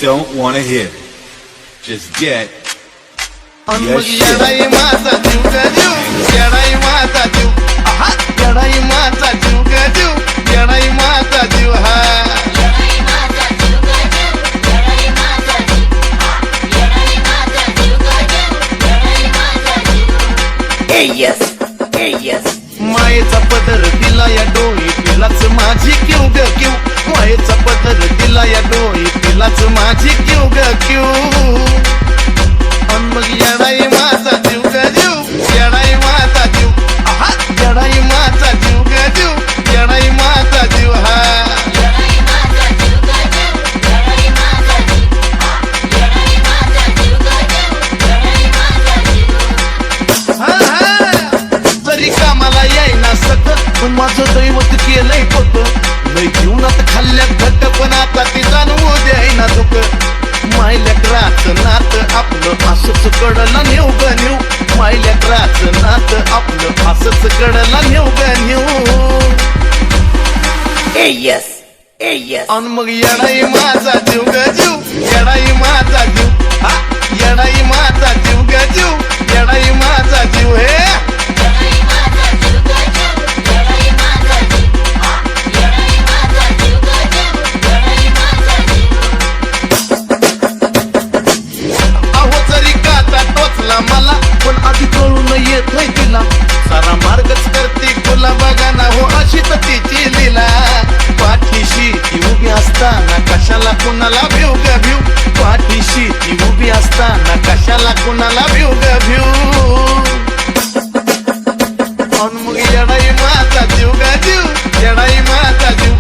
don't want to hear. Just get your shit. Yedai माझा जीव ग जीव, येडाई माझा जीव, आहा, येडाई माझा जीव ग जीव, येडाई माझा जीव हा. मायेचा पदर दिला या डोई तिलाच माझी क्यू ग क्यू, मायेचा पदर दिला या डोई तिलाच माझी क्यू ग क्यू. मग येडाई माझा जीव ग जीव, येडाई माझा जीव, आहा, येडाई माझा जीव ग जीव, येडाई माझा जीव हा. जरी कामाला येईना सकत पण माझं दैवत केलंय पोत, लय जीवनात खाल्ल्यात घट पण आता ती जाणवू द्यायना दुःख. मायल्याकराचं नातं आपलं असंच कडला नेऊ ग नेऊ, मायल्याकराचं नातं आपलं असंच कडला नेऊ ग नेऊ. अन मग येडाई माझा जीव ग जीव, येडाई माझा जीव, हा, येडाई माझा जीव ग जीव, येडाई माझा जीव हे. मला पण आधी कळून येत नाही तिला, सारा मार्गच करते तुला बघा ना हो अशी तर तिची लीला. पाठीशी ती उभी असताना कशाला कुणाला भिव ग भिव, पाठीशी ती उभी असताना कशाला कुणाला भिव ग भिव. मग येडाई माझा जीव ग जीव, येडाई माझा जीव,